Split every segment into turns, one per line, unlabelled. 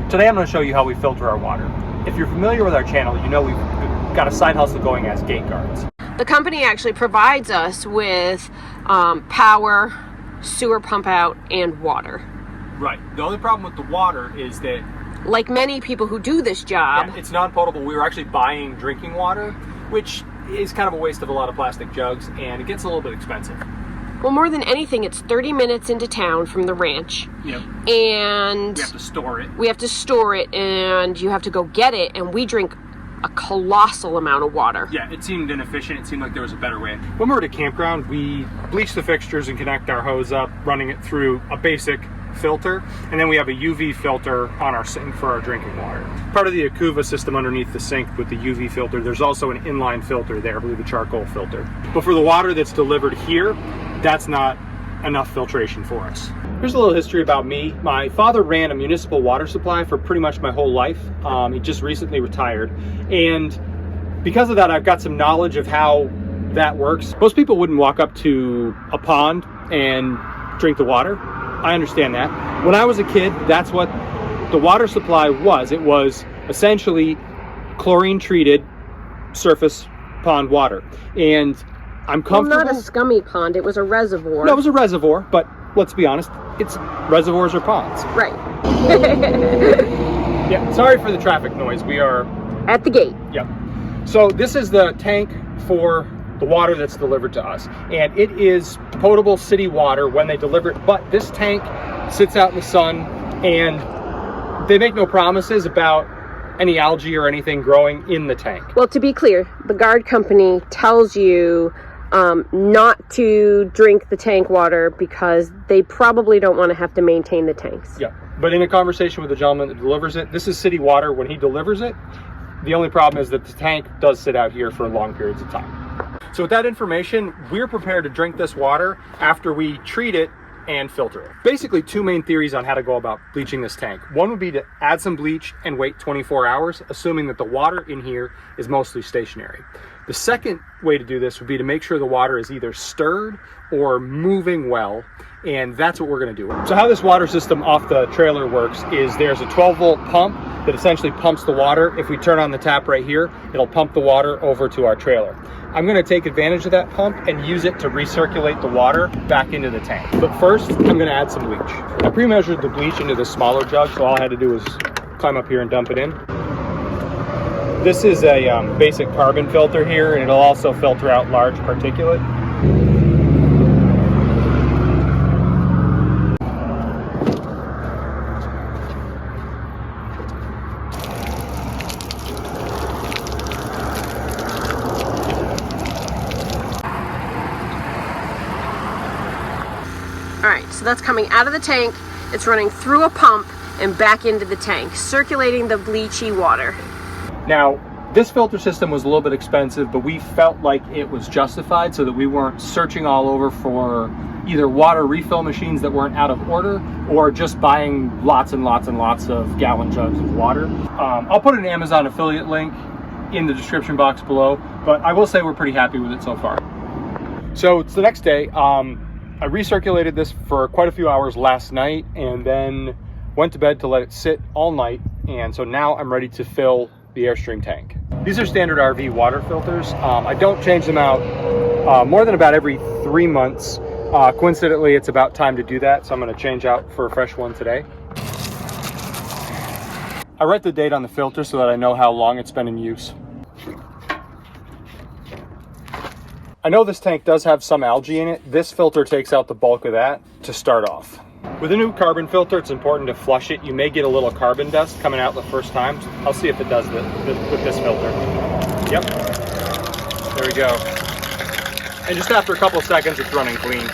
Today I'm going to show you how we filter our water. If you're familiar with our channel, you know we've got a side hustle going as gate guards.
The company actually provides us with power, sewer pump out, and water.
Right. The only problem with the water is that,
like many people who do this job,
it's non-potable. We were actually buying drinking water, which is kind of a waste of a lot of plastic jugs, and it gets a little bit expensive.
well, more than anything, it's 30 minutes into town from the ranch.
Yep.
And
we have to store it.
We have to store it, and you have to go get it, and we drink a colossal amount of water.
Yeah, it seemed inefficient. It seemed like there was a better way. When we're at a campground, we bleach the fixtures and connect our hose up, running it through a basic filter, and then we have a UV filter on our sink for our drinking water. Part of the Acuva system underneath the sink with the UV filter, there's also an inline filter there, I believe a charcoal filter. But for the water that's delivered here, that's not enough filtration for us. Here's a little history about me. My father ran a municipal water supply for pretty much my whole life. He just recently retired, and because of that, I've got some knowledge of how that works. Most people wouldn't walk up to a pond and drink the water. I understand that. When I was a kid, that's what the water supply was. It was essentially chlorine treated surface pond water. And I'm comfortable.
Well, not a scummy pond, it was a reservoir.
No, it was a reservoir, but let's be honest, it's reservoirs or ponds.
Right.
Yeah, sorry for the traffic noise. We are
at the gate.
Yep. So this is the tank for the water that's delivered to us, and it is potable city water when they deliver it, but this tank sits out in the sun, and they make no promises about any algae or anything growing in the tank.
Well, to be clear, the guard company tells you not to drink the tank water because they probably don't want to have to maintain the tanks.
Yeah, but in a conversation with the gentleman that delivers it, this is city water when he delivers it. The only problem is that the tank does sit out here for long periods of time. So with that information, we're prepared to drink this water after we treat it and filter it. Basically, two main theories on how to go about bleaching this tank. One would be to add some bleach and wait 24 hours, assuming that the water in here is mostly stationary. The second way to do this would be to make sure the water is either stirred or moving well, and that's what we're gonna do. So how this water system off the trailer works is there's a 12-volt pump that essentially pumps the water. If we turn on the tap right here, it'll pump the water over to our trailer. I'm gonna take advantage of that pump and use it to recirculate the water back into the tank. But first, I'm gonna add some bleach. I pre-measured the bleach into this smaller jug, so all I had to do was climb up here and dump it in. This is a basic carbon filter here, and it'll also filter out large particulate.
All right, so that's coming out of the tank. It's running through a pump and back into the tank, circulating the bleachy water.
Now, this filter system was a little bit expensive, but we felt like it was justified so that we weren't searching all over for either water refill machines that weren't out of order or just buying lots and lots and lots of gallon jugs of water. I'll put an Amazon affiliate link in the description box below, but I will say we're pretty happy with it so far. So it's the next day. I recirculated this for quite a few hours last night and then went to bed to let it sit all night. And so now I'm ready to fill the Airstream tank. These are standard RV water filters. I don't change them out more than about every 3 months. Coincidentally, it's about time to do that, so I'm going to change out for a fresh one today. I write the date on the filter so that I know how long it's been in use. I know this tank does have some algae in it. This filter takes out the bulk of that to start off. With a new carbon filter, it's important to flush it. You may get a little carbon dust coming out the first time. I'll see if it does with this filter. Yep, there we go. And just after a couple of seconds, it's running clean.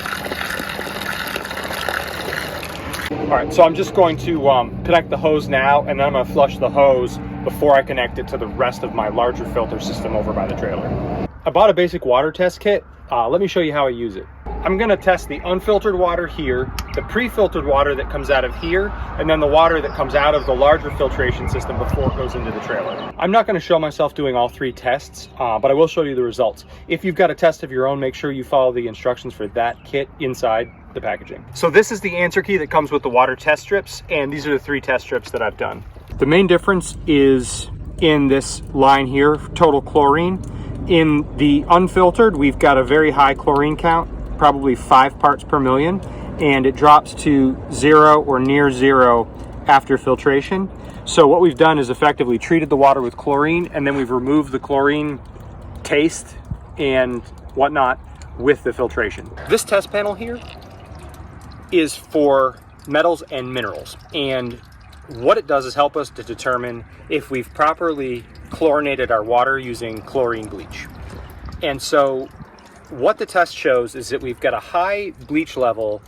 All right, so I'm just going to connect the hose now, and then I'm gonna flush the hose before I connect it to the rest of my larger filter system over by the trailer. I bought a basic water test kit. Let me show you how I use it. I'm gonna test the unfiltered water here, the pre-filtered water that comes out of here, and then the water that comes out of the larger filtration system before it goes into the trailer. I'm not gonna show myself doing all three tests, but I will show you the results. If you've got a test of your own, make sure you follow the instructions for that kit inside. the packaging. So this is the answer key that comes with the water test strips, and these are the 3 test strips that I've done. The main difference is in this line here, total chlorine. In the unfiltered, we've got a very high chlorine count, probably 5 parts per million, and it drops to 0 or near 0 after filtration. So what we've done is effectively treated the water with chlorine, and then we've removed the chlorine taste and whatnot with the filtration. This test panel here is for metals and minerals, and what it does is help us to determine if we've properly chlorinated our water using chlorine bleach. And so what the test shows is that we've got a high bleach level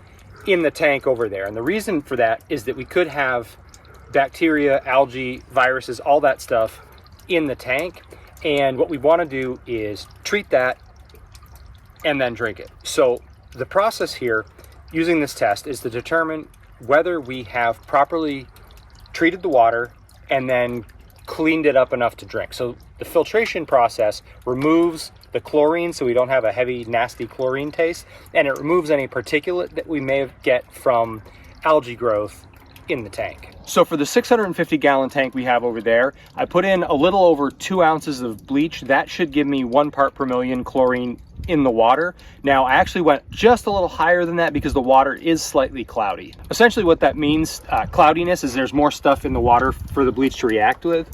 in the tank over there, and the reason for that is that we could have bacteria, algae, viruses, all that stuff in the tank, and what we want to do is treat that and then drink it. So the process here using this test is to determine whether we have properly treated the water and then cleaned it up enough to drink. So the filtration process removes the chlorine so we don't have a heavy, nasty chlorine taste, and it removes any particulate that we may get from algae growth in the tank. So for the 650 gallon tank we have over there, I put in a little over 2 ounces of bleach. That should give me 1 part per million chlorine in the water. Now I actually went just a little higher than that because the water is slightly cloudy. Essentially what that means, cloudiness, is there's more stuff in the water for the bleach to react with.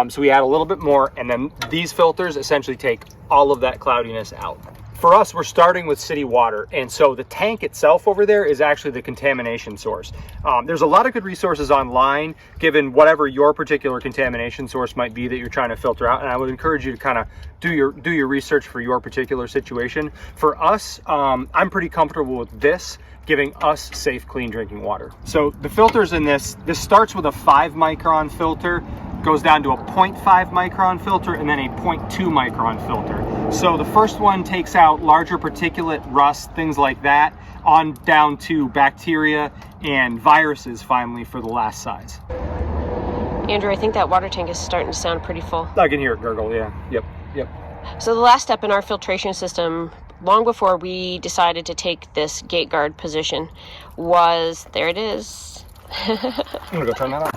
So we add a little bit more, and then these filters essentially take all of that cloudiness out. For us, we're starting with city water, and so the tank itself over there is actually the contamination source. There's a lot of good resources online, given whatever your particular contamination source might be that you're trying to filter out, and I would encourage you to kind of do your research for your particular situation. For us, I'm pretty comfortable with this giving us safe, clean drinking water. So the filters in this starts with a 5 micron filter, goes down to a 0.5 micron filter, and then a 0.2 micron filter. So the first one takes out larger particulate, rust, things like that, on down to bacteria and viruses finally for the last size.
Andrew, I think that water tank is starting to sound pretty full.
I can hear it gurgle, yeah. Yep.
So the last step in our filtration system, long before we decided to take this gate guard position, was, there it is.
I'm gonna go turn that on.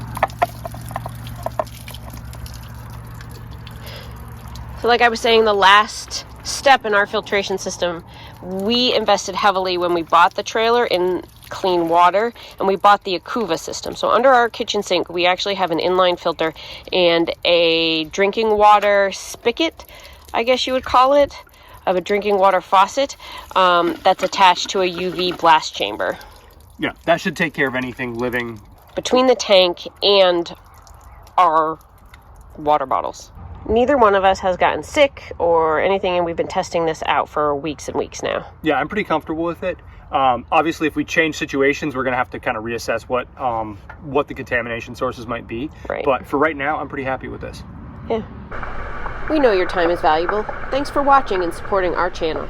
So like I was saying, the last step in our filtration system, we invested heavily when we bought the trailer in clean water, and we bought the Acuva system. So under our kitchen sink, we actually have an inline filter and a drinking water spigot, I guess you would call it, of a drinking water faucet that's attached to a UV blast chamber.
Yeah, that should take care of anything living
between the tank and our water bottles. Neither one of us has gotten sick or anything, and we've been testing this out for weeks and weeks now.
Yeah, I'm pretty comfortable with it. Obviously, if we change situations, we're going to have to kind of reassess what the contamination sources might be.
Right.
But for right now, I'm pretty happy with this.
Yeah. We know your time is valuable. Thanks for watching and supporting our channel.